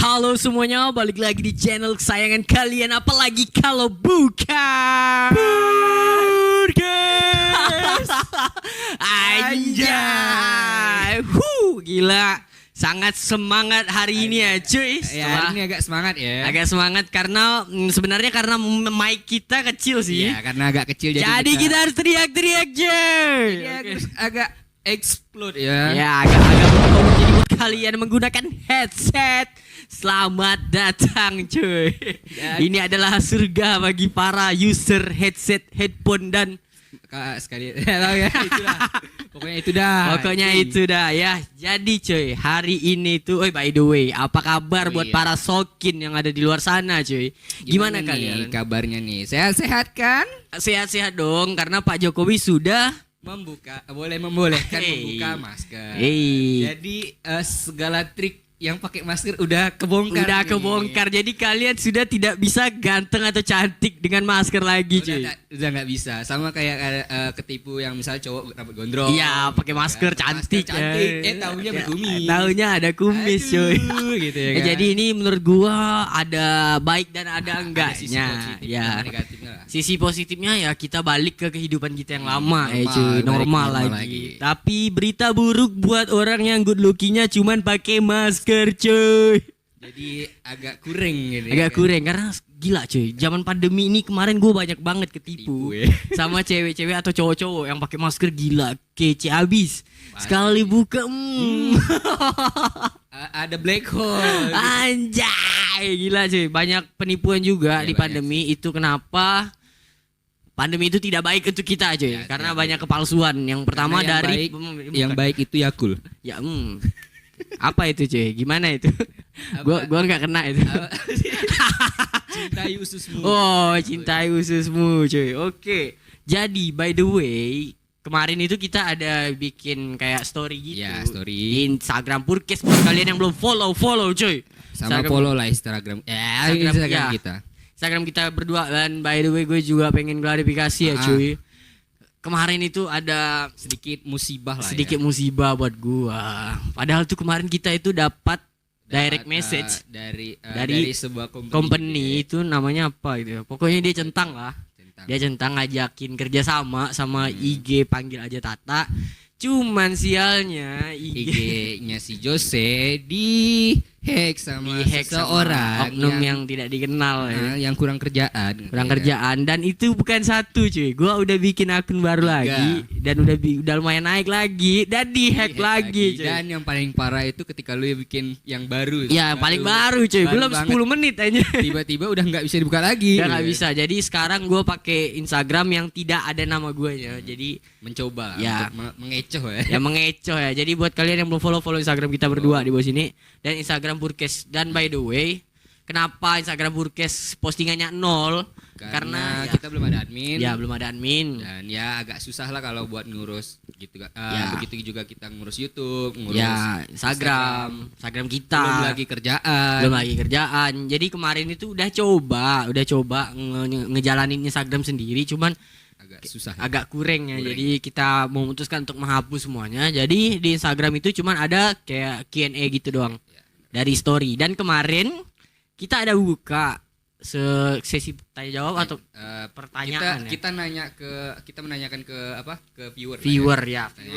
Halo semuanya, balik lagi di channel kesayangan kalian. Apalagi kalau bukan Podcast. Anjay. Gila. Sangat semangat hari ini ya cuy. Ya, hari ini agak semangat ya. Agak semangat karena sebenarnya karena mic kita kecil sih. Ya, karena agak kecil jadi kita harus teriak-teriak cuy. Agak explode ya. Ya, agak-agak berbau. Jadi buat kalian menggunakan headset, selamat datang cuy. Ini adalah surga bagi para user headset, headphone dan sekali ya, itulah. Pokoknya itu dah ya. Jadi cuy, hari ini tuh by the way, apa kabar buat iya. para sokin yang ada di luar sana cuy? Gimana kalian? Kabarnya nih? Sehat-sehat kan? Sehat-sehat dong, karena Pak Jokowi sudah membolehkan membuka masker. Jadi segala trik yang pakai masker udah kebongkar. Jadi kalian sudah tidak bisa ganteng atau cantik dengan masker lagi cuy. Udah nggak bisa. Sama kayak ketipu yang misalnya cowok rambut gondrong. Iya, pakai masker cantik. Taunya berkumis. Taunya ada kumis cuy. Gitu ya kan? Jadi ini menurut gua ada baik dan ada enggaknya. Ya. Sisi positifnya ya kita balik ke kehidupan kita yang lama cuy, normal lagi. Tapi berita buruk buat orang yang good lookingnya cuman pakai masker cuy. Jadi agak kurang gitu. Agak kurang karena gila cuy. Zaman pandemi ini kemarin gue banyak banget ketipu sama cewek-cewek atau cowok-cowok yang pakai masker, gila kece abis. Sekali buka ada black hole. Anjay, gila cuy. Banyak penipuan juga di pandemi. Itu kenapa pandemi itu tidak baik untuk kita cuy. Karena banyak kepalsuan. Yang pertama dari yang baik itu Yakul. Ya apa itu cuy? Gimana itu? Gua nggak kena itu. Cintai ususmu. Oh, cintai ususmu cuy. Oke. Jadi by the way, kemarin itu kita ada bikin kayak story gitu. Ya, story. Di Instagram Purkes. Buat kalian yang belum follow cuy. Sama follow lah Instagram. Instagram kita. Instagram kita berdua. Dan by the way gue juga pengen klarifikasi ya cuy. Kemarin itu ada sedikit musibah lah. Sedikit musibah buat gua. Padahal tuh kemarin kita itu dapat direct message dari sebuah company itu namanya apa gitu. Pokoknya dia centang lah. Dia centang ngajakin kerja sama IG panggil aja Tata. Cuman sialnya IG-nya si Jose dihack sama seseorang oknum yang tidak dikenal yang kurang kerjaan. Dan itu bukan satu cuy. Gua udah bikin akun baru lagi dan udah lumayan naik lagi dan dihack lagi cuy. Dan yang paling parah itu ketika lu bikin yang baru. Ya, paling baru cuy. Belum 10 menit aja. Tiba-tiba udah enggak bisa dibuka lagi. Udah enggak bisa. Jadi sekarang gua pakai Instagram yang tidak ada nama guanya. Jadi mencoba untuk mengecoh ya. Jadi buat kalian yang belum follow Instagram kita berdua di bawah sini dan Instagram Purkes. Dan by the way, kenapa Instagram Purkes postingannya 0? Karena kita belum ada admin. Ya, belum ada admin. Dan ya agak susah lah kalau buat ngurus gitu. Begitu juga kita ngurus YouTube, ngurus Instagram kita. Belum lagi kerjaan. Jadi kemarin itu udah coba ngejalanin Instagram sendiri, cuman agak kurang ya. Jadi kita memutuskan untuk menghapus semuanya. Jadi di Instagram itu cuman ada kayak Q&A gitu doang dari story. Dan kemarin kita ada buka sesi tanya jawab atau pertanyaan. Kita menanyakan ke viewer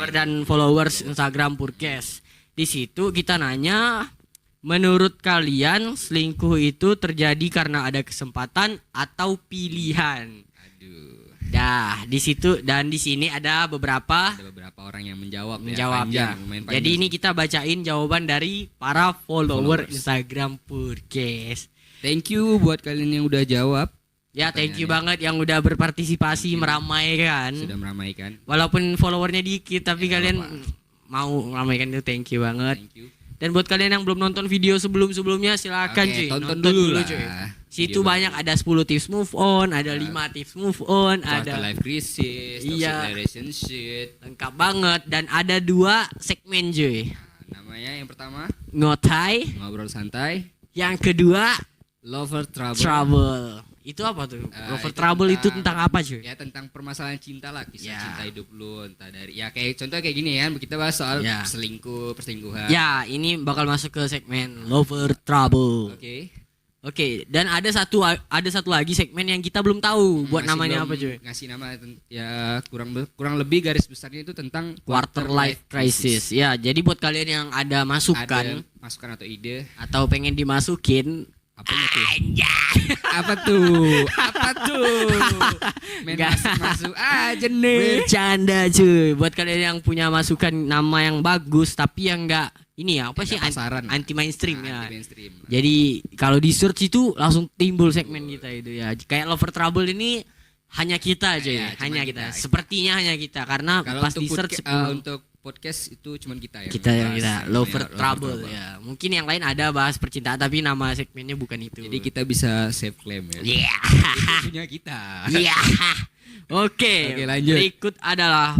dan followers Instagram Purkes. Di situ kita nanya, menurut kalian selingkuh itu terjadi karena ada kesempatan atau pilihan? Di situ dan di sini ada beberapa orang yang menjawab. Jadi ini kita bacain jawaban dari para follower Instagram Purkes. Thank you buat kalian yang udah jawab. Ya, thank you banget yang udah berpartisipasi meramaikan. Sudah meramaikan. Walaupun followernya dikit tapi kalian mau meramaikan itu, thank you banget. Thank you. Dan buat kalian yang belum nonton video sebelumnya silakan cuy, tonton dulu cuy. Situ banyak ada 10 tips move on, ada 5 tips move on, ada life crisis, relationship. Lengkap banget dan ada 2 segmen cuy. Namanya yang pertama ngobrol santai. Yang kedua Lover Trouble. Trouble. Itu apa tuh? Lover Trouble itu tentang apa cuy? Ya tentang permasalahan cinta lah, kisah cinta hidup lu, entah dari ya kayak contoh kayak gini ya, kita bahas soal selingkuh, perselingkuhan. Ya, ini bakal masuk ke segmen Lover Trouble. Oke, dan ada satu lagi segmen yang kita belum tahu buat namanya apa cuy? Ngasih nama ya kurang lebih garis besarnya itu tentang quarter life crisis. Ya, jadi buat kalian yang ada masukan atau ide atau pengen dimasukin apa tuh? Main masuk aja nih. Bercanda cuy. Buat kalian yang punya masukan nama yang bagus tapi yang enggak ini ya apa sih anti mainstream ya. Jadi kalau di search itu langsung timbul segmen kita itu ya. Kayak Lover Trouble ini hanya kita aja ya, hanya kita. Sepertinya hanya kita karena kalau pas di search untuk podcast itu cuman kita ya. Kita Lover Trouble ya. Mungkin yang lain ada bahas percintaan tapi nama segmennya bukan itu. Jadi kita bisa save claim ya. Iya. Itu punya kita. Iya. Oke, lanjut. Berikut adalah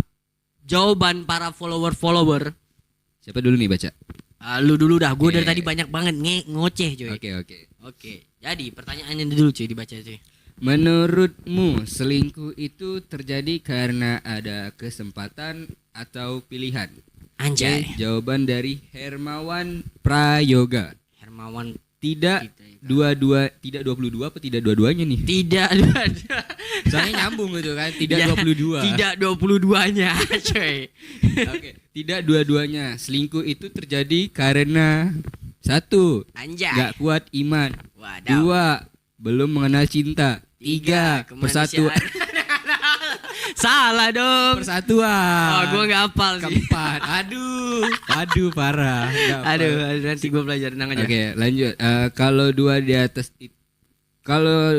jawaban para follower. Siapa dulu nih baca? Lu dulu dah. Gue dari tadi banyak banget ngoceh cuy. Oke. Jadi pertanyaannya dulu cuy dibaca cuy. Menurutmu selingkuh itu terjadi karena ada kesempatan atau pilihan? Anjay. Jawaban dari Hermawan Prayoga. Tidak 22 apa tidak dua-duanya nih? Tidak dua-dua. Soalnya nyambung gitu kan, tidak 22. Tidak 22-nya, coy. Oke, tidak dua-duanya. Selingkuh itu terjadi karena 1. Anjay. Gak kuat iman. Wadaw. 2. Belum mengenal cinta. 3. Persatuan. Salah dong. Persatuan. Oh, gue gak hafal sih. 4. Aduh parah. Aduh, nanti gue belajar tenang aja. Oke, lanjut. Kalau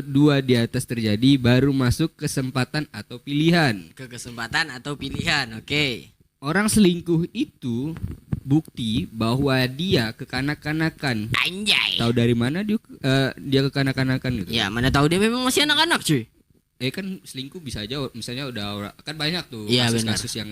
dua di atas terjadi baru masuk kesempatan atau pilihan. Kesempatan atau pilihan. Oke. Orang selingkuh itu bukti bahwa dia kekanak-kanakan. Anjay. Tahu dari mana dia kekanak-kanakan gitu? Ya, mana tahu dia memang masih anak-anak, cuy. Kan selingkuh bisa aja misalnya udah kan banyak tuh kasus-kasus yang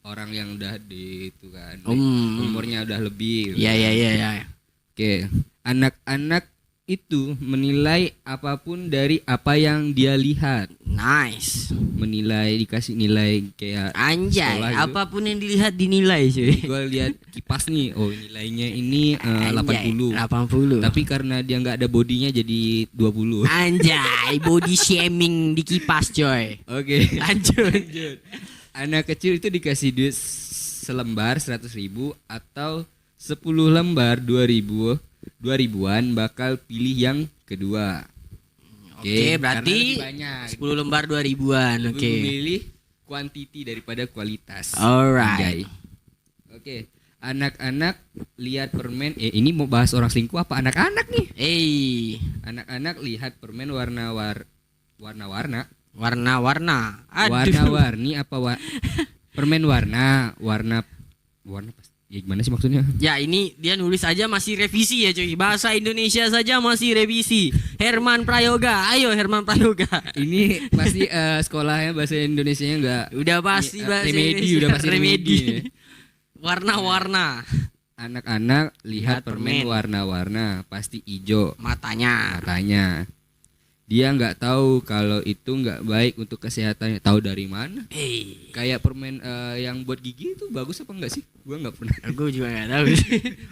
orang yang udah di itu kan umurnya udah lebih. Iya. Oke, anak-anak itu menilai apapun dari apa yang dia lihat. Nice. Dikasih nilai kayak anjay, gitu. Apapun yang dilihat dinilai cuy. Gue lihat kipas nih, nilainya ini 80. Tapi karena dia nggak ada bodinya jadi 20. Anjay, body shaming di kipas coy. Oke. Lanjut. Anak kecil itu dikasih duit selembar 100.000 atau 10 lembar 2.000-an bakal pilih yang kedua. Oke, berarti 10 lembar 2.000-an. Oke. Memilih quantity daripada kualitas. Alright. Oke. Anak-anak lihat permen. Ini mau bahas orang selingkuh apa anak-anak nih? Anak-anak lihat permen warna-warna. Warna-warni apa permen warna pas. Ya gimana sih maksudnya? Ya ini dia nulis aja masih revisi ya cuy. Bahasa Indonesia saja masih revisi. Herman Prayoga. Ayo Herman Prayoga. Ini pasti sekolahnya bahasa Indonesianya enggak. Udah pasti bahasa remedi, udah pasti remedi. Warna-warna. Anak-anak lihat permen warna-warna pasti hijau matanya. Dia nggak tahu kalau itu nggak baik untuk kesehatannya. Tahu dari mana? Kayak permen yang buat gigi itu bagus apa enggak sih? Gua nggak pernah. Gue juga nggak tahu.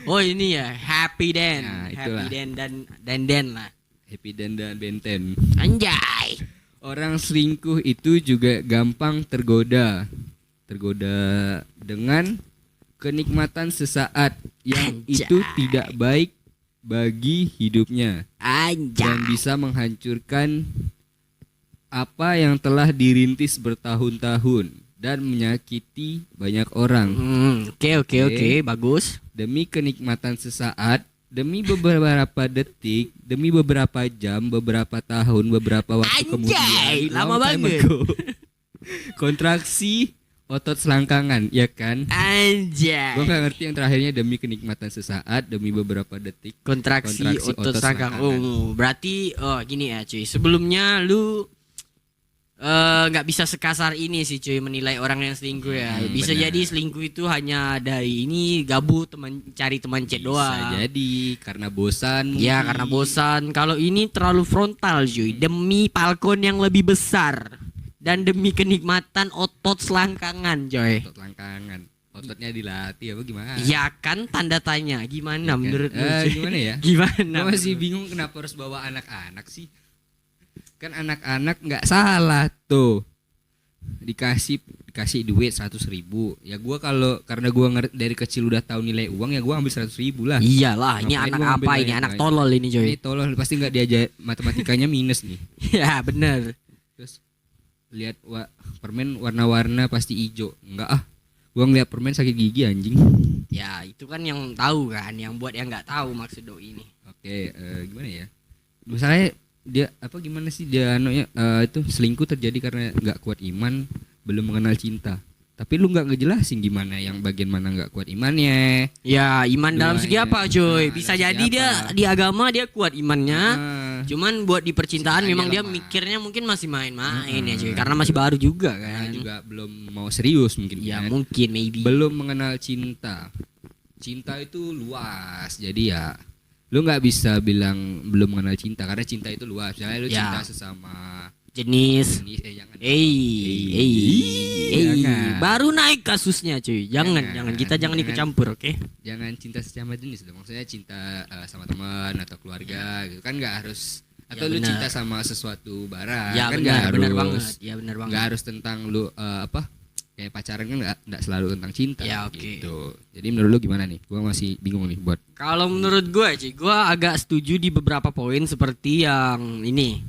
Oh ini ya Happy Den. Nah, Happy Den dan lah. Happy Den dan Benten. Anjay. Orang selingkuh itu juga gampang tergoda dengan kenikmatan sesaat yang itu tidak baik bagi hidupnya. Dan bisa menghancurkan apa yang telah dirintis bertahun-tahun dan menyakiti banyak orang. Oke, bagus. Demi kenikmatan sesaat, demi beberapa detik, demi beberapa jam, beberapa tahun, beberapa waktu kemudian. Lama banget. Kontraksi otot selangkangan, ya kan? Anjay. Gue gak ngerti yang terakhirnya demi kenikmatan sesaat, demi beberapa detik. Kontraksi otot selangkangan. Berarti gini ya cuy. Sebelumnya lu nggak bisa sekasar ini sih cuy menilai orang yang selingkuh ya. Bisa benar. jadi selingkuh itu hanya dari ini gabut cari teman chat doang. Bisa jadi karena bosan. Ya karena bosan. Kalau ini terlalu frontal cuy. Demi falcon yang lebih besar dan demi kenikmatan otot selangkangan coy. Otot langkangan. Ototnya dilatih apa gimana? Ya kan tanda tanya. Gimana kan? menurut lu? Gimana ya? Gimana? Gua masih bingung kenapa harus bawa anak-anak sih. Kan anak-anak nggak salah tuh, dikasih duit 100.000 ya. Gua kalau karena gua dari kecil udah tahu nilai uang ya gua ambil 100.000 lah. Iyalah, ini Ngapain anak gua apa ngambil ini? Anak banyak? tolol ini coy. Ini tolong pasti nggak diajar matematikanya minus nih. Ya bener. Terus lihat permen warna-warna pasti hijau. Enggak ah, gua ngeliat permen sakit gigi anjing. Ya itu kan yang tahu kan, yang buat yang nggak tahu maksud doi ini. Oke, gimana ya? Misalnya dia apa gimana sih dia itu selingkuh terjadi karena nggak kuat iman, belum mengenal cinta. Tapi lu nggak ngejelasin gimana yang bagian mana nggak kuat imannya. Ya iman dalam segi apa cuy? Nah, Bisa dalam jadi segi dia apa? di agama dia kuat imannya. Cuman buat di percintaan Cintanya memang dia lemah. mikirnya mungkin masih main-main ya cuy. Karena masih baru juga Karena kan. juga belum mau serius mungkin. Ya kan? mungkin maybe. Belum mengenal cinta. Cinta itu luas. Jadi ya lu nggak bisa bilang belum mengenal cinta karena cinta itu luas. Misalnya lu Ya. cinta sesama Jenis. jangan. Jangan. Baru naik kasusnya cuy. Jangan kita jangan ikut campur, oke? Jangan cinta sesama jenis dong. Maksudnya cinta sama teman atau keluarga gitu kan nggak harus. Atau Ya, lu benar. cinta sama sesuatu barang Ya kan benar banget. Ya benar banget. nggak harus tentang lu kayak pacaran kan nggak selalu tentang cinta. Ya, oke. Gitu. Jadi menurut lu gimana nih? Gua masih bingung nih buat. Kalau menurut gue cuy, gue agak setuju di beberapa poin seperti yang ini.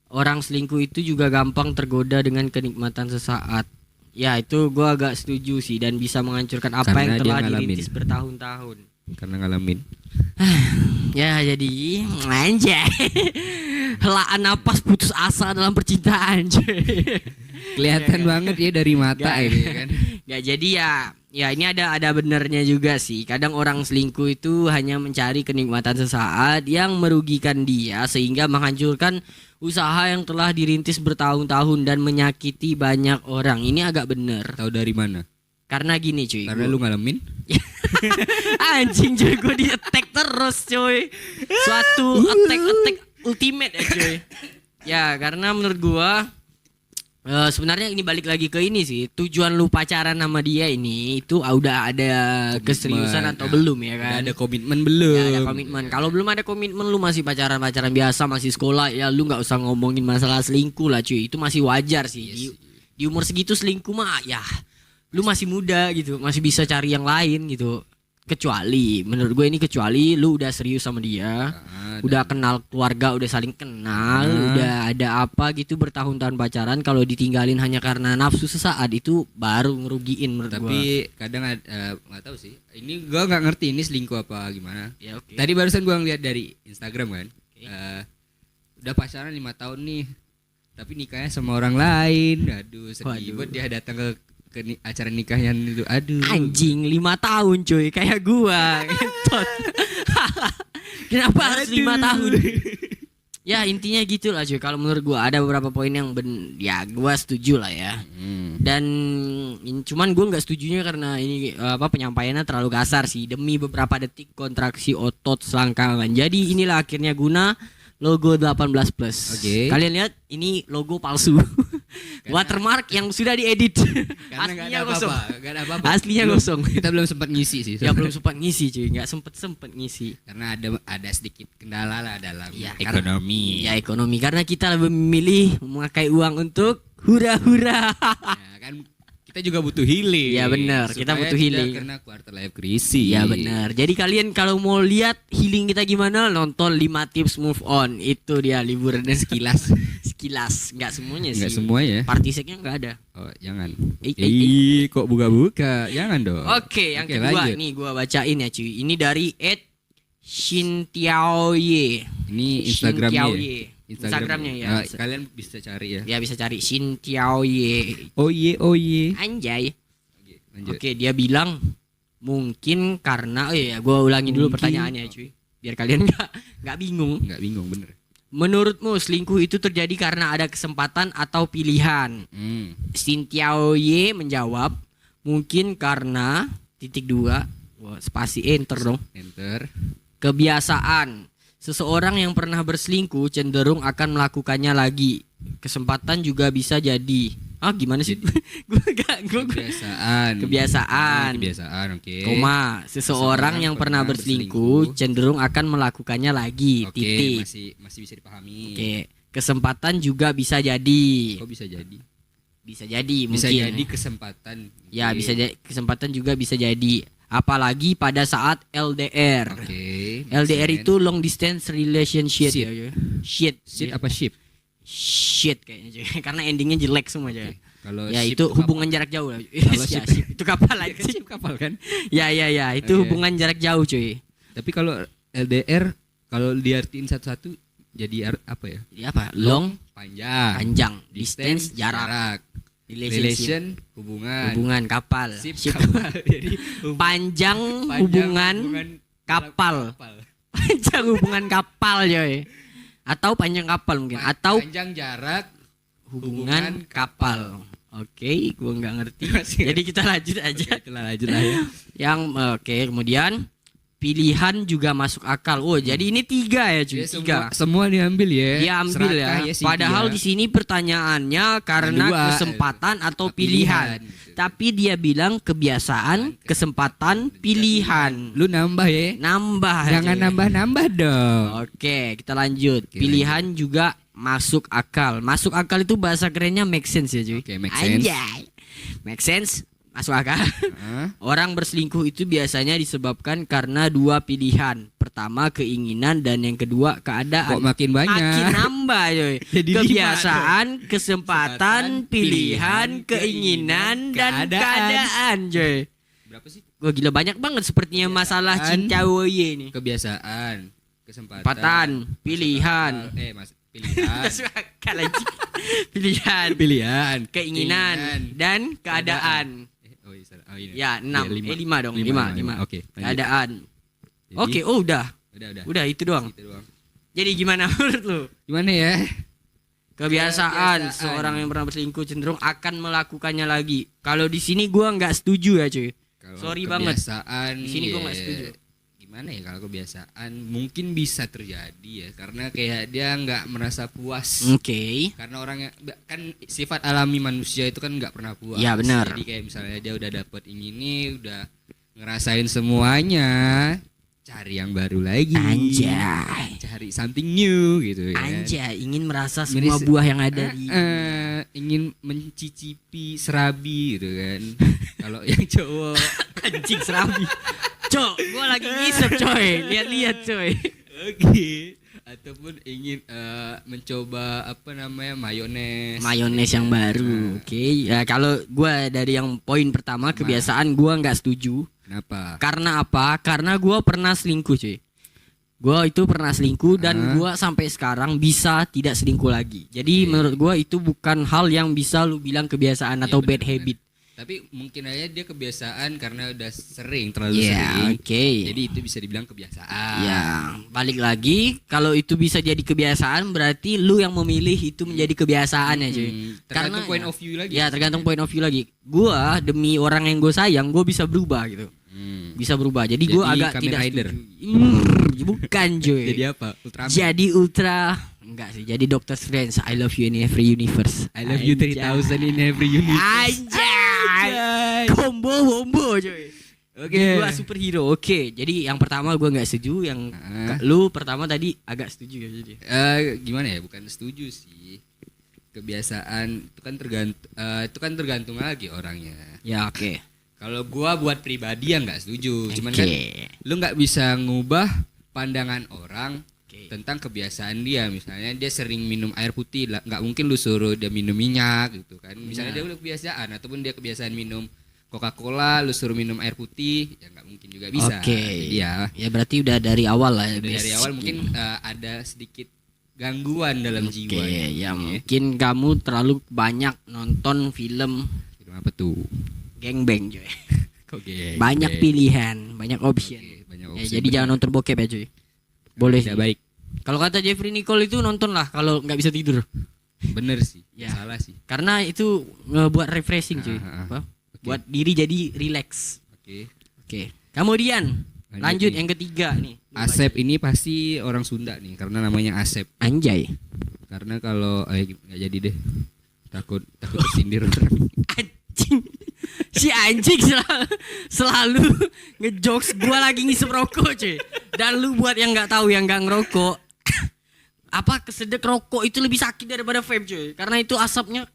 Orang selingkuh itu juga gampang tergoda dengan kenikmatan sesaat. Ya itu gue agak setuju sih dan bisa menghancurkan apa Karena yang dia telah ngalamin. dirintis bertahun-tahun. Karena ngalamin. Ya jadi anjay. Helaan napas putus asa dalam percintaan cuy. Kelihatan banget ya dari mata Nggak. ini kan. Nggak, jadi ya ini ada benernya juga sih. Kadang orang selingkuh itu hanya mencari kenikmatan sesaat yang merugikan dia sehingga menghancurkan usaha yang telah dirintis bertahun-tahun dan menyakiti banyak orang. Ini agak bener. Tahu dari mana? Karena gini cuy. Karena lu ngalamin. Anjing cuy, gue di attack terus cuy. Suatu attack ultimate ya cuy. Ya karena menurut gua sebenarnya ini balik lagi ke ini sih. Tujuan lu pacaran sama dia ini itu udah ada keseriusan atau belum ya kan? Udah ada komitmen belum? Ya, ada komitmen. Kalau belum ada komitmen lu masih pacaran biasa, masih sekolah, ya lu nggak usah ngomongin masalah selingkuh lah cuy. Itu masih wajar sih. Di umur segitu selingkuh mah ya lu masih muda gitu, masih bisa cari yang lain gitu. Kecuali menurut gue ini kecuali lu udah serius sama dia, udah kenal keluarga, udah saling kenal, udah ada apa gitu bertahun-tahun pacaran. Kalau ditinggalin hanya karena nafsu sesaat itu baru ngerugiin menurut gue. Tapi kadang nggak tahu sih. Ini gua nggak ngerti ini selingkuh apa gimana. Ya, oke. Tadi barusan gua ngeliat dari Instagram kan. Udah pacaran 5 tahun nih. Tapi nikahnya sama orang lain. Aduh, sedih buat dia datang ke acara nikahnya itu. Aduh. Anjing 5 tahun cuy, kayak gua. Ngentot. Kenapa harus 5 tahun? Ya intinya gitulah cuy. Kalau menurut gua ada beberapa poin yang ya gua setuju lah ya. Dan cuman gua nggak setujunya karena ini penyampaiannya terlalu kasar sih. Demi beberapa detik kontraksi otot selangkangan. Jadi inilah akhirnya guna logo 18 plus. Oke. Kalian lihat ini logo palsu. Watermark yang sudah diedit. Karena nggak Aslinya ada kosong. apa-apa. Nggak ada apa-apa. Aslinya Belum- kosong. Kita belum sempat ngisi sih. Ya belum sempat ngisi cuy, nggak sempet ngisi. Karena ada sedikit kendala lah dalam Ya, ekonomi. Ya ekonomi karena kita lebih memilih memakai uang untuk hura-hura. Ya, kan kita juga butuh healing. Ya, benar, kita Supaya butuh tidak healing. Karena quarter life crisis. Ya benar. Jadi kalian kalau mau lihat healing kita gimana, nonton 5 tips move on. Itu dia liburan dan Sekilas. sekilas, nggak semuanya sih. Nggak semuanya. Partiseknya nggak ada. Oh, jangan. Eh. Kok buka-buka? Jangan dong. Oke, yang kedua lanjut. nih gua bacain ya cuy. Ini dari @Shintiaoye. Ini Instagramnya. Shintiaoye. Instagramnya ya. Kalian bisa cari ya. Ya bisa cari Shintiaoye. Oh ye. Anjay. Lanjut. Oke, dia bilang mungkin karena gue ulangi dulu Mungkin. pertanyaannya cuy. Biar kalian nggak bingung. Nggak bingung bener. menurutmu selingkuh itu terjadi karena ada kesempatan atau pilihan? Cynthia Y menjawab, mungkin karena titik dua, spasi enter dong. Enter. Kebiasaan. Seseorang yang pernah berselingkuh cenderung akan melakukannya lagi. Kesempatan juga bisa jadi. Gimana sih? Kebiasaan. Oke. Koma. Seseorang yang pernah berselingkuh cenderung akan melakukannya lagi. Titik. Masih bisa dipahami. Oke. Kesempatan juga bisa jadi. Kok bisa jadi? Bisa jadi mungkin. Bisa jadi kesempatan. Ya, bisa jadi kesempatan juga bisa jadi. Apalagi pada saat LDR. LDR itu long distance relationship. Shit apa ship? Shit kayaknya cuy. Karena endingnya jelek semua aja. Kalau ya itu hubungan jarak jauh. Kalau ship itu kapal aja. Ship kapal kan? Ya itu hubungan jarak jauh cuy. Tapi kalau LDR kalau diartiin satu-satu jadi apa ya? Jadi apa? Long panjang. Distance jarak. Relation hubungan kapal. Ship kapal. Jadi panjang hubungan kapal. Panjang hubungan kapal coy. Atau panjang kapal mungkin. Atau panjang jarak hubungan kapal. Oke, gua nggak ngerti. Jadi kita lanjut aja. Kita lanjut lah ya. Yang kemudian pilihan juga masuk akal. Jadi ini 3 ya cuy. 3. Semua diambil ya. Diambil ya. Padahal di sini pertanyaannya karena kesempatan atau pilihan. Tapi dia bilang kebiasaan, kesempatan, pilihan. Lu nambah ya. Nambah. Jangan nambah-nambah dong. Oke, kita lanjut. Pilihan juga masuk akal. Masuk akal itu bahasa kerennya make sense ya cuy. Make sense. Anjay. Make sense. Masuk akal. Orang berselingkuh itu biasanya disebabkan karena 2 pilihan. Pertama keinginan dan yang kedua keadaan. Kok makin banyak? Makin nambah coy. Kebiasaan, kesempatan, pilihan, keinginan dan keadaan coy. Berapa sih? Wah gila banyak banget sepertinya masalah cinta woye ini. Kebiasaan, kesempatan, pilihan. Pilihan. Pilihan, keinginan dan keadaan. Ya 6 5 dong 5. Oke. Keadaan. Oke, udah itu doang. Jadi gimana menurut lu? Gimana ya? Kebiasaan seorang yang pernah berselingkuh cenderung akan melakukannya lagi. Kalau di sini gua nggak setuju ya cuy. Sorry banget. Di sini gua nggak setuju. Gimana ya kalau kebiasaan mungkin bisa terjadi ya karena kayak dia nggak merasa puas. Karena orangnya kan sifat alami manusia itu kan nggak pernah puas. Ya benar. Jadi kayak misalnya dia udah dapet ini udah ngerasain semuanya, cari yang baru lagi. Anjay. Cari something new gitu ya. Anjay, ingin merasa semua buah yang ada di ingin mencicipi serabi gitu kan. Kalau yang cowok anjing serabi. Cok, gua lagi ngisep coy. Lihat-lihat coy. Oke. Ataupun ingin mencoba mayones yang baru. Oke. Ya kalau gua dari yang poin pertama kebiasaan gua nggak setuju. Kenapa? Karena apa? Karena gua pernah selingkuh cuy. Gua itu pernah selingkuh dan gua sampai sekarang bisa tidak selingkuh lagi. Jadi menurut gua itu bukan hal yang bisa lu bilang kebiasaan atau bad habit. Tapi mungkin aja dia kebiasaan karena udah terlalu sering. Jadi itu bisa dibilang kebiasaan. Ya, balik lagi kalau itu bisa jadi kebiasaan berarti lu yang memilih itu menjadi kebiasaan ya cuy. Tergantung point of view lagi. Ya, tergantung point of view lagi. Gua demi orang yang gue sayang, gue bisa berubah gitu. Bisa berubah. Jadi gue agak tidak setuju. Bukan cuy. Jadi apa? Ultraman. Jadi ultra enggak sih. Jadi Doctor Strange. I love you in every universe. I love you 3000 in every universe. Anjay. Combo cuy. Gua superhero. Jadi yang pertama gue nggak setuju. Yang lu pertama tadi agak setuju ya jadi. Gimana ya? Bukan setuju sih. Kebiasaan itu kan tergantung lagi orangnya. Ya Kalau gua buat pribadi ya nggak setuju. Cuman kan lu nggak bisa ngubah pandangan orang tentang kebiasaan dia. Misalnya dia sering minum air putih, nggak mungkin lu suruh dia minum minyak gitu kan. Misalnya dia udah kebiasaan ataupun dia kebiasaan minum Coca-Cola, lu suruh minum air putih, ya nggak mungkin juga bisa. Ya berarti udah dari awal lah ya. Dari awal mungkin ada sedikit gangguan dalam jiwa. Ya mungkin kamu terlalu banyak nonton film apa tuh? Gangbang cuy. Banyak pilihan, banyak option. Banyak option. Jadi jangan nonton bokep ya cuy. Boleh. Tidak baik. Kalau kata Jeffrey Nicole itu nonton lah kalau nggak bisa tidur. Bener sih. Ya. Salah sih. Karena itu ngebuat refreshing cuy. Apa? Okay. Buat diri jadi relax. Oke. Kemudian lanjut yang ketiga nih. Asep ini pasti orang Sunda nih karena namanya Asep. Anjay. Karena kalau nggak jadi deh. Takut tersindir orang. Anjing. Si anjing selalu ngejokes gua lagi ngisep rokok cuy. Dan lu buat yang nggak tahu yang nggak ngerokok, apa kesedek rokok itu lebih sakit daripada vape cuy. Karena itu asapnya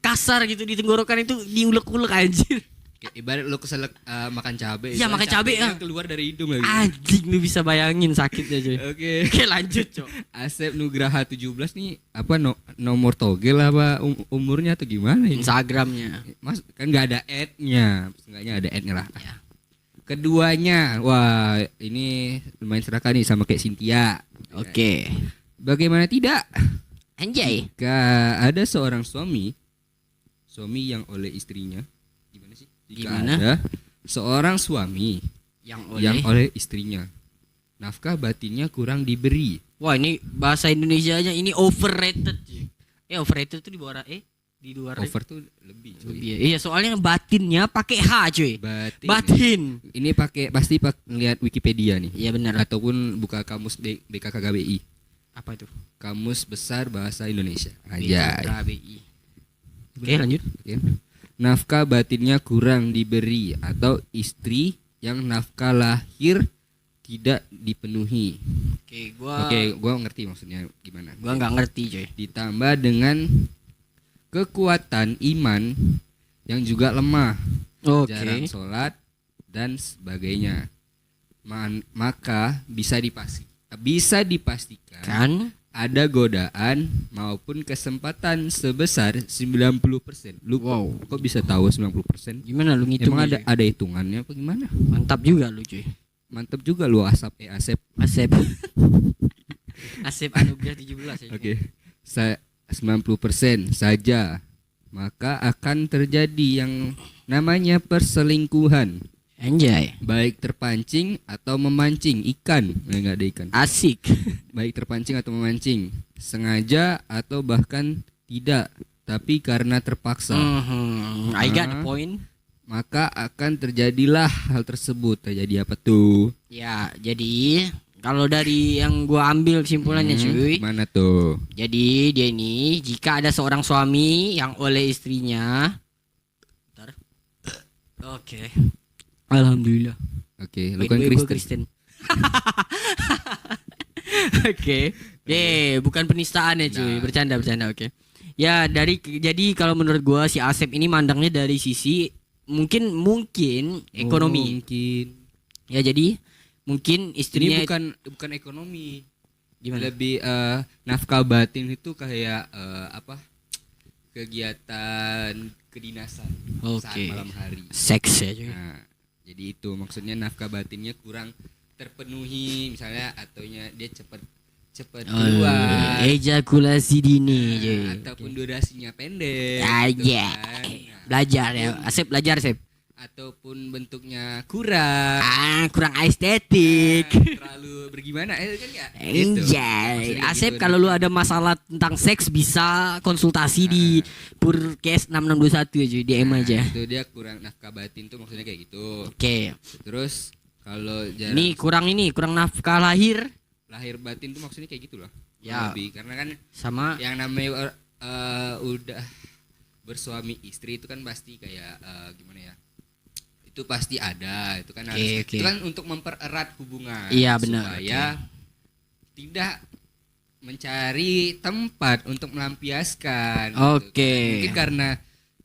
kasar gitu di tenggorokan itu diulek-ulek anjir. Ibarat lu keselak makan cabai. Iya makan cabai ya. Keluar dari hidung lagi. Anjing lu bisa bayangin sakitnya cuy. Oke lanjut cuy. Asep Nugraha 17 nih apa nomor togel apa umurnya atau gimana ini? Instagramnya. Mas kan nggak ada ad-nya. Seenggaknya ada ad-nya lah. Ya. Keduanya, wah ini lumayan serakah nih sama kayak Cynthia. Oke. Bagaimana tidak? Anjay. Jika ada seorang suami yang oleh istrinya, gimana sih? Jika ada seorang suami yang oleh istrinya, nafkah batinnya kurang diberi. Wah ini bahasa Indonesia aja ini overrated. Overrated tuh di bawah di luar. Over tuh lebih. Iya soalnya batinnya pakai H cuy. Batin. Ini pasti ngeliat Wikipedia nih. Iya benar. Ataupun buka kamus BKKBI. Apa itu? Kamus Besar Bahasa Indonesia. Aja. BKKBI. Oke lanjut. Oke. Nafkah batinnya kurang diberi atau istri yang nafkah lahir tidak dipenuhi. Oke, gua ngerti maksudnya gimana. Gua nggak ngerti coy. Ditambah dengan kekuatan iman yang juga lemah, jarang sholat dan sebagainya. Maka bisa dipastikan kan ada godaan maupun kesempatan sebesar 90%. Lu kok bisa tahu 90%? Gimana lu ngitung? Emang ada hitungannya apa gimana? Mantap juga lu cuy. Mantap juga lu Asep. Asep Anugrah 17 ya. Oke. 90% saja. Maka akan terjadi yang namanya perselingkuhan. Anjay. Baik terpancing atau memancing ikan. Enggak ada ikan. Asik. Baik terpancing atau memancing, sengaja atau bahkan tidak, tapi karena terpaksa. I got the point. Maka akan terjadilah hal tersebut. Terjadi apa tuh? Ya, jadi kalau dari yang gua ambil kesimpulannya cuy. Mana tuh? Jadi dia ini jika ada seorang suami yang oleh istrinya. Oke. Alhamdulillah. Oke, lu kan Kristen. Oke. Bukan penistaan ya cuy, bercanda oke. Ya jadi kalau menurut gua si Asep ini mandangnya dari sisi mungkin ekonomi. Mungkin. Ya jadi mungkin istrinya ini bukan ekonomi. Gimana? Lebih nafkah batin itu kayak kegiatan kedinasan saat malam hari. Seks ya cuy. Nah, jadi itu maksudnya nafkah batinnya kurang terpenuhi misalnya ataunya dia cepat keluar ejakulasi dini ataupun durasinya pendek aja kan. Belajar ya Asep ataupun bentuknya kurang estetik terlalu bergimana kan ya gitu. Asep gitu, kalau lu ada masalah tentang seks bisa konsultasi di Purkes 6621 aja DM aja itu dia kurang nafkah batin tuh maksudnya kayak gitu. Oke. Terus kalau kurang nafkah lahir batin tuh maksudnya kayak gitulah ya lebih karena kan sama yang namanya udah bersuami istri itu kan pasti kayak gimana ya itu pasti ada itu kan harus itu kan untuk mempererat hubungan supaya tidak mencari tempat untuk melampiaskan gitu. Mungkin karena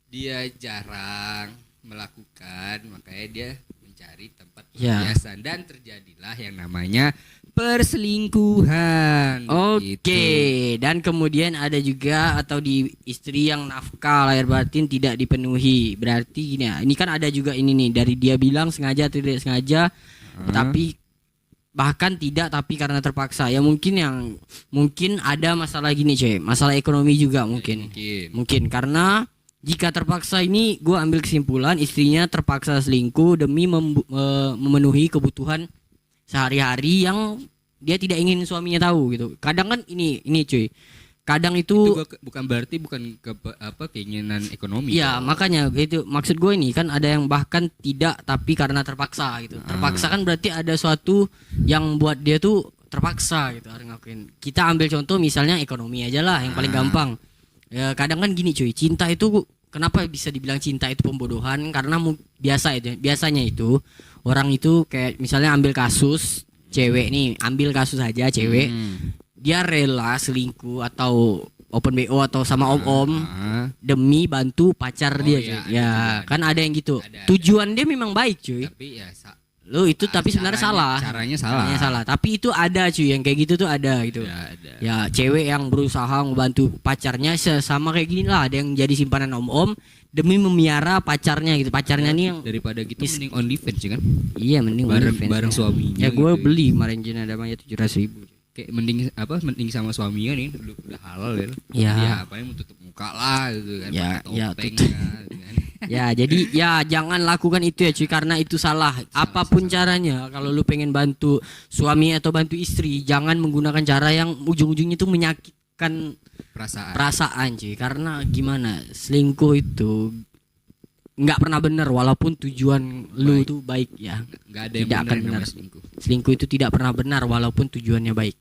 dia jarang melakukan makanya dia mencari tempat pelampiasan dan terjadilah yang namanya perselingkuhan. Gitu. Dan kemudian ada juga atau di istri yang nafkah lahir batin tidak dipenuhi. Berarti ini kan ada juga ini nih dari dia bilang sengaja atau tidak sengaja tapi bahkan tidak tapi karena terpaksa. Ya mungkin ada masalah gini cuy. Masalah ekonomi juga mungkin karena jika terpaksa ini gue ambil kesimpulan istrinya terpaksa selingkuh demi memenuhi kebutuhan sehari-hari yang dia tidak ingin suaminya tahu gitu. Kadang kan ini cuy. Kadang itu bukan berarti keinginan ekonomi. Ya, makanya itu maksud gue ini kan ada yang bahkan tidak tapi karena terpaksa gitu. Terpaksa kan berarti ada suatu yang buat dia tuh terpaksa gitu harus ngakuin. Kita ambil contoh misalnya ekonomi aja lah yang paling gampang. Ya kadang kan gini cuy, cinta itu kenapa bisa dibilang cinta itu pembodohan? Karena biasanya itu orang itu kayak misalnya ambil kasus cewek nih, ambil kasus aja cewek. Dia rela selingkuh atau open BO atau sama om-om demi bantu pacar dia cuy. Ya, kan ada yang gitu. Tujuan dia memang baik cuy. Tapi ya lo itu tapi sebenarnya salah. Caranya salah. Tapi itu ada cuy yang kayak gitu tuh ada gitu. Ada. Ya, cewek yang berusaha membantu pacarnya sama kayak gini lah, ada yang jadi simpanan om-om demi memiara pacarnya gitu. Pacarnya nih yang daripada gitu mending OnlyFans ya kan? Iya, mending bareng suaminya. Ya gue gitu. beli kemarin Jin ada banyak 700.000. Kayak mending sama suaminya nih udah halal ya. Ya. Ya apa yang mau tutup muka lah gitu kan. Ya Topeng gitu. gitu kan. Ya jadi ya jangan lakukan itu ya cuy, karena itu salah. Apapun caranya, kalau lu pengen bantu suami atau bantu istri, jangan menggunakan cara yang ujung-ujungnya itu menyakitkan perasaan cuy. Karena gimana, selingkuh itu nggak pernah benar walaupun tujuan lu tuh baik ya. Nggak ada yang tidak akan benar. Selingkuh itu tidak pernah benar walaupun tujuannya baik.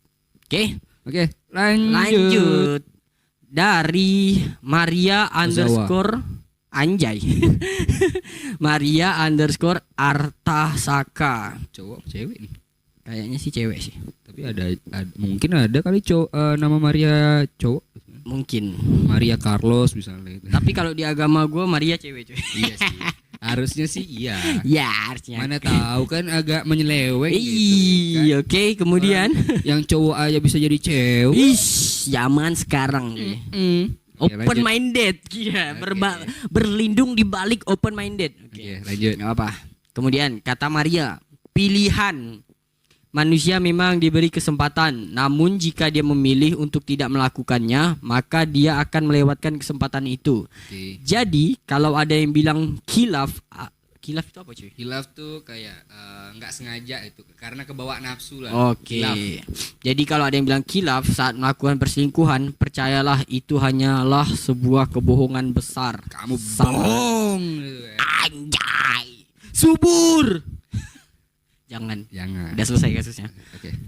Oke, lanjut. Dari Maria underscore Anjay Maria underscore Artasaka. Cowok cewek nih? Kayaknya sih cewek sih. Tapi mungkin ada kali cowok nama Maria cowok. Mungkin Maria Carlos misalnya gitu. Tapi kalau di agama gue Maria cewek cuy. Iya sih. Harusnya sih iya. Ya harusnya. Mana tahu kan agak menyeleweng gitu. Iya, kan? Oke, kemudian yang cowok aja bisa jadi cewek. Zaman sekarang nih. Open minded, berlindung di balik open minded. Oke, lanjut. Gak apa. Kemudian kata Maria, pilihan. Manusia memang diberi kesempatan, namun jika dia memilih untuk tidak melakukannya, maka dia akan melewatkan kesempatan itu. Jadi kalau ada yang bilang khilaf itu apa cuy? Khilaf tuh kayak nggak sengaja itu, karena kebawa nafsu lah. Oke. Jadi kalau ada yang bilang khilaf saat melakukan perselingkuhan, percayalah itu hanyalah sebuah kebohongan besar. Kamu bohong. Anjay. Subur. Jangan. Udah selesai kasusnya.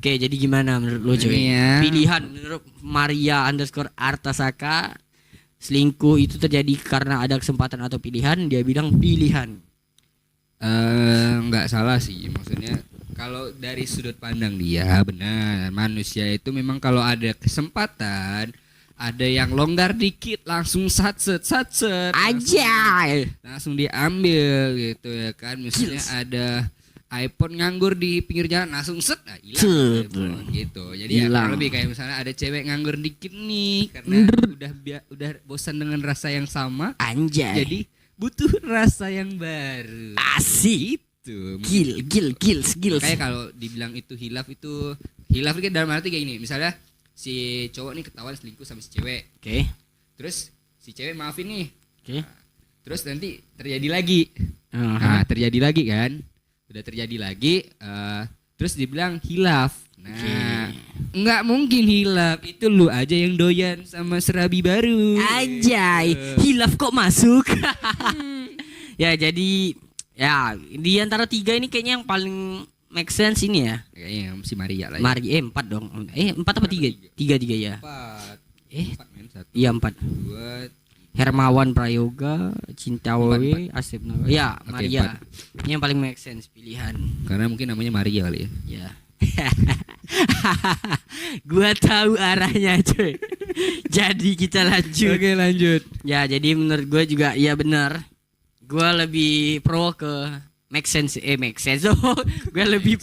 Oke, jadi gimana menurut lo cuy? Pilihan menurut Maria underscore Artasaka, selingkuh itu terjadi karena ada kesempatan atau pilihan. Dia bilang pilihan. Nggak salah sih, maksudnya kalau dari sudut pandang dia benar, manusia itu memang kalau ada kesempatan, ada yang longgar dikit langsung satset aja langsung diambil gitu ya kan. Misalnya ada iPhone nganggur di pinggir jalan langsung hilang gitu. Jadi ya lebih kayak misalnya ada cewek nganggur dikit nih karena udah bosan dengan rasa yang sama. Anjay. Jadi butuh rasa yang baru. Asik. Itu. Gills. Kayak kalau dibilang itu hilaf kan dalam arti kayak gini. Misalnya si cowok nih ketahuan selingkuh sama si cewek. Oke. Terus si cewek maafin nih. Oke. Terus nanti terjadi lagi. Nah, terjadi lagi kan? Udah terjadi lagi, terus dibilang hilaf. Nah, nggak mungkin hilaf. Itu lu aja yang doyan sama serabi baru. Anjay, hilaf kok masuk. Ya jadi ya di antara tiga ini kayaknya yang paling make sense ini ya. Kayaknya si Maria lah. Ya. 4 dong. 4 apa 3? 3 ya. 4. Iya 4. 2. Hermawan Prayoga, Cinta Wewe, Asep Nawa. Ya, Maria. Ini yang paling make sense pilihan. Karena mungkin namanya Maria kali ya. Ya. Gua tahu arahnya, cuy. Jadi kita lanjut. Oke, lanjut. Ya, jadi menurut gua juga ya benar. Gua lebih pro ke make sense. Gue lebih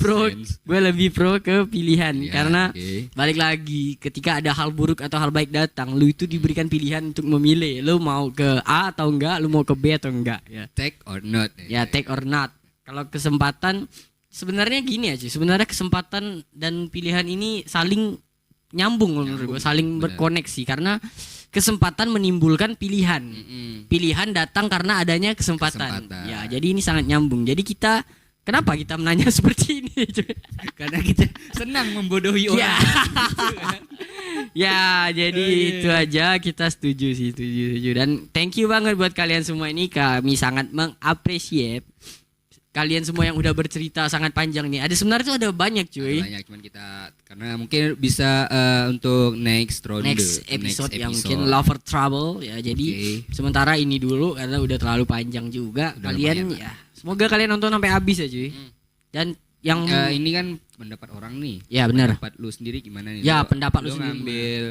pro ke pilihan ya, karena balik lagi ketika ada hal buruk atau hal baik datang, lu itu diberikan pilihan untuk memilih lu mau ke A atau enggak, lu mau ke B atau enggak ya. Take or not. Ya, take or not. Kalau kesempatan sebenarnya gini aja. Sebenarnya kesempatan dan pilihan ini saling nyambung menurut gue, saling berkoneksi karena kesempatan menimbulkan pilihan. Pilihan datang karena adanya kesempatan. Ya, jadi ini sangat nyambung. Jadi kita Kenapa kita menanya seperti ini? Karena kita senang membodohi orang. Ya. Ya, jadi itu aja, kita setuju sih, setuju. Dan thank you banget buat kalian semua ini, kami sangat mengapresiasi kalian semua yang udah bercerita sangat panjang nih. Ada sebenarnya tuh ada banyak cuy. Ada banyak, cuman kita karena mungkin bisa untuk next episode yang mungkin Lover Trouble ya. Jadi sementara ini dulu karena udah terlalu panjang juga. Udah kalian ya. Semoga kalian nonton sampai habis ya cuy. Dan yang ini kan pendapat orang nih. Ya benar. Pendapat lu sendiri gimana nih? Ya pendapat lu sendiri. Ngambil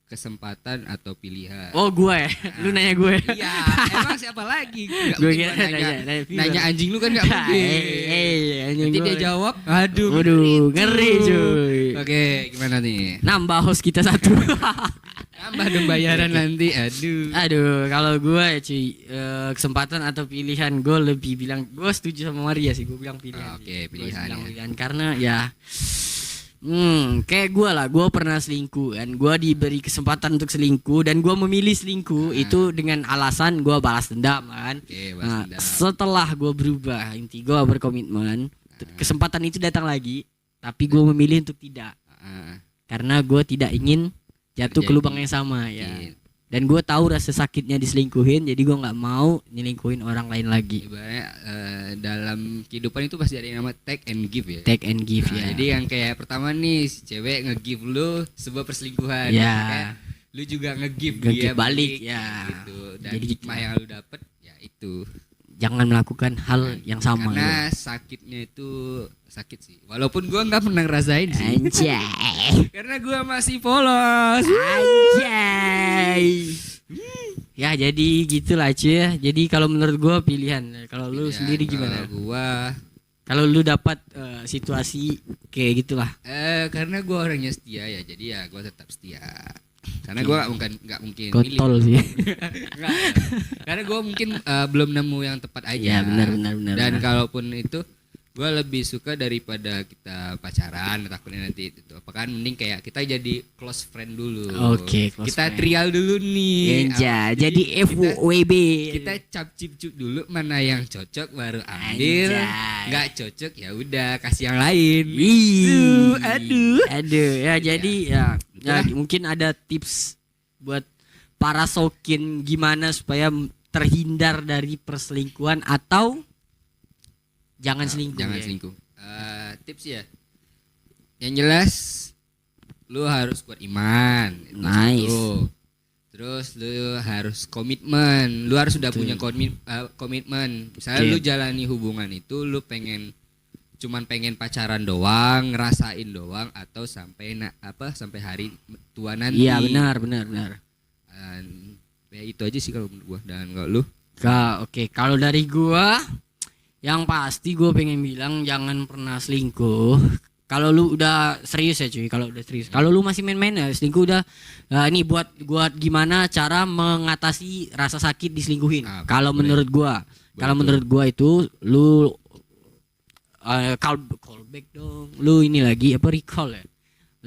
kesempatan atau pilihan. Oh gue ya, lu nanya gue. Iya, emang siapa lagi? Gue kira nanya anjing lu kan nggak mungkin. Nanti dia jawab, aduh, ngeri cuy. Oke, gimana nih? Nambah host kita satu. Nambah dong bayaran nanti, Aduh, kalau gue ya cuy, kesempatan atau pilihan, gue lebih bilang, gue setuju sama Maria sih, gue bilang pilihan. Oke, pilihan. Karena ya kayak gue lah, gue pernah selingkuh kan, gue diberi kesempatan untuk selingkuh dan gue memilih selingkuh itu dengan alasan gue balas dendam kan. Dendam. Setelah gue berubah, inti gue berkomitmen, kesempatan itu datang lagi, tapi gue memilih untuk tidak, karena gue tidak ingin jatuh ke lubang yang sama ya. Dan gue tahu rasa sakitnya diselingkuhin, jadi gue nggak mau nyelingkuhin orang lain lagi. Ibaratnya dalam kehidupan itu pasti ada yang nama take and give ya. Take and give ya. Jadi yang kayak pertama nih si cewek nge-give lu sebuah perselingkuhan. Ya. Lu juga nge-give dia balik ya. Gitu. Dan jadi hikmah yang lu dapet ya itu. Jangan melakukan hal yang sama. Karena sakitnya itu sakit sih. Walaupun gua nggak pernah ngerasain sih. Anjay. Karena gua masih polos. Anjay. Ya jadi gitulah cuy. Jadi kalau menurut gua pilihan. Kalau lu sendiri gimana? Kalau lu dapat situasi kayak gitulah. Karena gua orangnya setia ya. Jadi ya gua tetap setia. Karena gue nggak mungkin kontol sih. Karena gue mungkin belum nemu yang tepat aja. Ya benar. Dan kalaupun itu gue lebih suka daripada kita pacaran, takutnya nanti itu apakah mending kayak kita jadi close friend dulu. Oke, kita trial dulu nih. Jadi FWB. Kita cap-cip dulu mana yang cocok baru ambil. Nggak cocok ya udah kasih yang lain. Aduh. Ya jadi ya mungkin ada tips buat para sokin gimana supaya terhindar dari perselingkuhan atau jangan selingkuh. Selingkuh. Tips ya. Yang jelas lu harus kuat iman. Nice. Terus lu harus komitmen. Lu harus udah punya komitmen. Misalnya lu jalani hubungan itu lu cuman pengen pacaran doang, ngerasain doang atau sampai sampai hari tua nanti. Iya benar. Ya itu aja sih kalau menurut gua. Dan kalau lu? Oke, kalau dari gua yang pasti gua pengen bilang jangan pernah selingkuh. Kalau lu udah serius ya cuy, kalau udah serius. Kalau lu masih main-main ya selingkuh udah ini buat gimana cara mengatasi rasa sakit diselingkuhin. Kalau menurut gua. Kalau menurut gua itu lu callback dong. Lu ini lagi recall ya.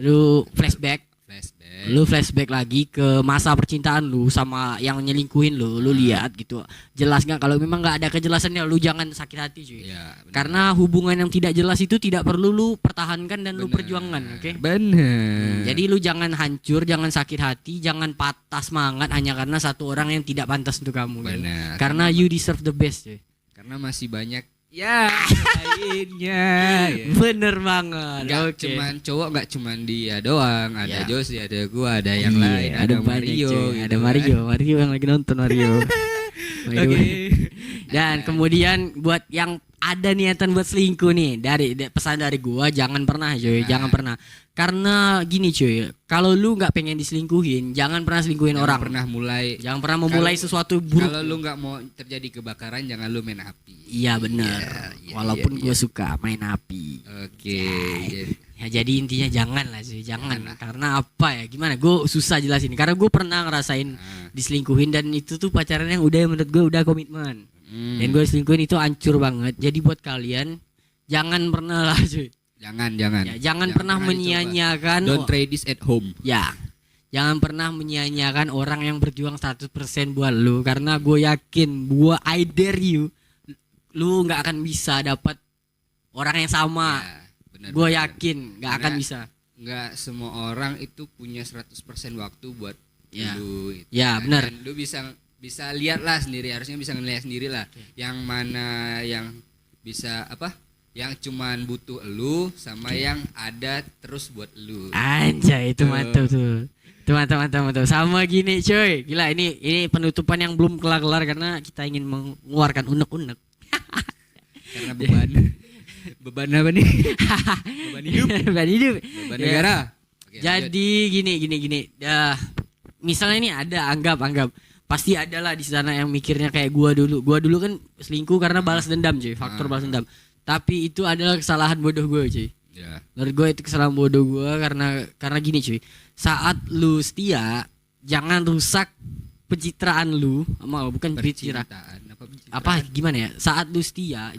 Lu flashback. Lu flashback lagi ke masa percintaan lu sama yang nyelingkuhin lu. Lu lihat gitu. Jelas enggak? Kalau memang enggak ada kejelasannya lu jangan sakit hati cuy. Ya, karena hubungan yang tidak jelas itu tidak perlu lu pertahankan dan lu perjuangkan, oke? Bener. Jadi lu jangan hancur, jangan sakit hati, jangan patah semangat hanya karena satu orang yang tidak pantas untuk kamu. Bener. Karena you deserve the best cuy. Karena masih banyak lainnya. Bener banget. Cuman cowok, nggak cuman dia doang. Ada Josie, ada gua, ada yang lain. Ada Mario, gitu. Ada Mario yang lagi nonton Mario. Dan kemudian buat yang ada niatan buat selingkuh nih, pesan dari gua jangan pernah cuy, jangan pernah. Karena gini cuy, kalau lu nggak pengen diselingkuhin, jangan pernah selingkuhin orang. Jangan pernah memulai sesuatu buruk. Kalau lu nggak mau terjadi kebakaran, jangan lu main api. Iya benar. Walaupun gue suka main api. Oke. Ya jadi intinya jangan lah sih, jangan. Karena apa ya? Gimana? Gue susah jelasin. Karena gue pernah ngerasain diselingkuhin dan itu tuh pacaran yang menurut gue udah komitmen. Dan gue diselingkuhin itu hancur banget. Jadi buat kalian jangan pernah lah cuy. Jangan pernah menyia-nyiakan. Don't try this at home. Ya. Jangan pernah menyia-nyiakan orang yang berjuang 100% buat lu. Karena gue yakin, I dare you, lu nggak akan bisa dapat orang yang sama. Ya, benar, Gue benar. yakin nggak akan bisa. Nggak semua orang itu punya 100% waktu buat Ya. lu gitu. Ya, Kan? benar. Dan lu bisa lihat lah sendiri, harusnya bisa ngelihat sendiri lah yang mana yang bisa apa, yang cuman butuh lu sama yang ada terus buat lu. Anjay, itu mantap tuh. Itu mantap. Sama gini coy. Gila, ini penutupan yang belum kelar-kelar karena kita ingin mengeluarkan unek-unek. Karena beban apa nih? Beban hidup. Beban hidup. Beban Ya. negara. Oke, Jadi gini. Misalnya ini ada anggap pasti ada lah di sana yang mikirnya kayak gua dulu. Gua dulu kan selingkuh karena balas dendam, cuy. Faktor balas dendam. Tapi itu adalah kesalahan bodoh gue, cuy. Ya. Menurut gue itu kesalahan bodoh gue karena gini, cuy. Saat lu setia, jangan rusak pencitraan lu, bukan pencitraan. Percintaan apa pencitraan? Apa gimana ya? Saat lu setia,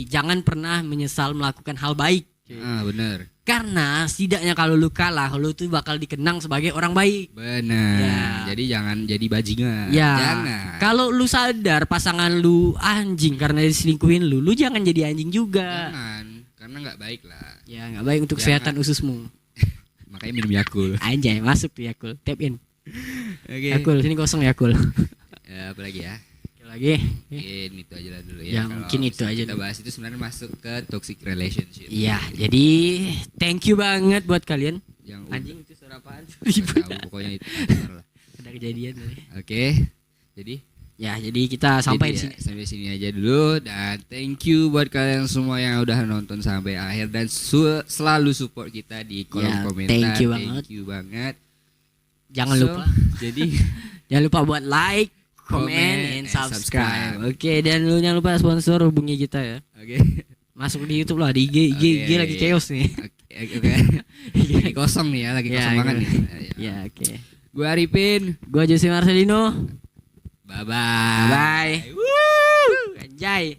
jangan pernah menyesal melakukan hal baik. Cuy. Benar. Karena setidaknya kalau lu kalah, lu tuh bakal dikenang sebagai orang baik. Benar. Ya. Jadi jangan jadi bajingan. Ya. Jangan. Kalau lu sadar pasangan lu anjing karena diselingkuhin lu jangan jadi anjing juga. Jangan, karena nggak baik lah. Ya, nggak baik untuk Jangan. kesehatan ususmu. Makanya minum Yakult. Anjay, masuk tuh Yakult. Tap in. Oke. Yakult, sini kosong Yakult. Ya, apa lagi ya? Lagi. Mungkin itu aja lah dulu ya. Ya, Kalau mungkin itu aja kita dulu. bahas itu sebenarnya masuk ke toxic relationship. Iya, jadi thank you banget buat kalian. Yang Anjing itu suara apaan? udah tahu pokoknya itu. Ntar lah. Ada kejadian tadi. Oke. Jadi Ya, jadi kita sampai di sini. sampai sini aja dulu, dan thank you buat kalian semua yang udah nonton sampai akhir dan selalu support kita di kolom Ya, komentar. thank you banget. Jangan lupa. Jadi Jangan lupa buat like, comment, and subscribe. Oke, dan lu jangan lupa sponsor, hubungi kita ya. oke. Masuk di YouTube lah, di IG. IG Oke. lagi chaos nih. Oke. Lagi kosong nih ya, lagi Ya, kosong banget gitu. nih. Ya, oke. Gue Arifin. Gua Jose Marcelino. Bye bye. Bye. Woo! Anjay.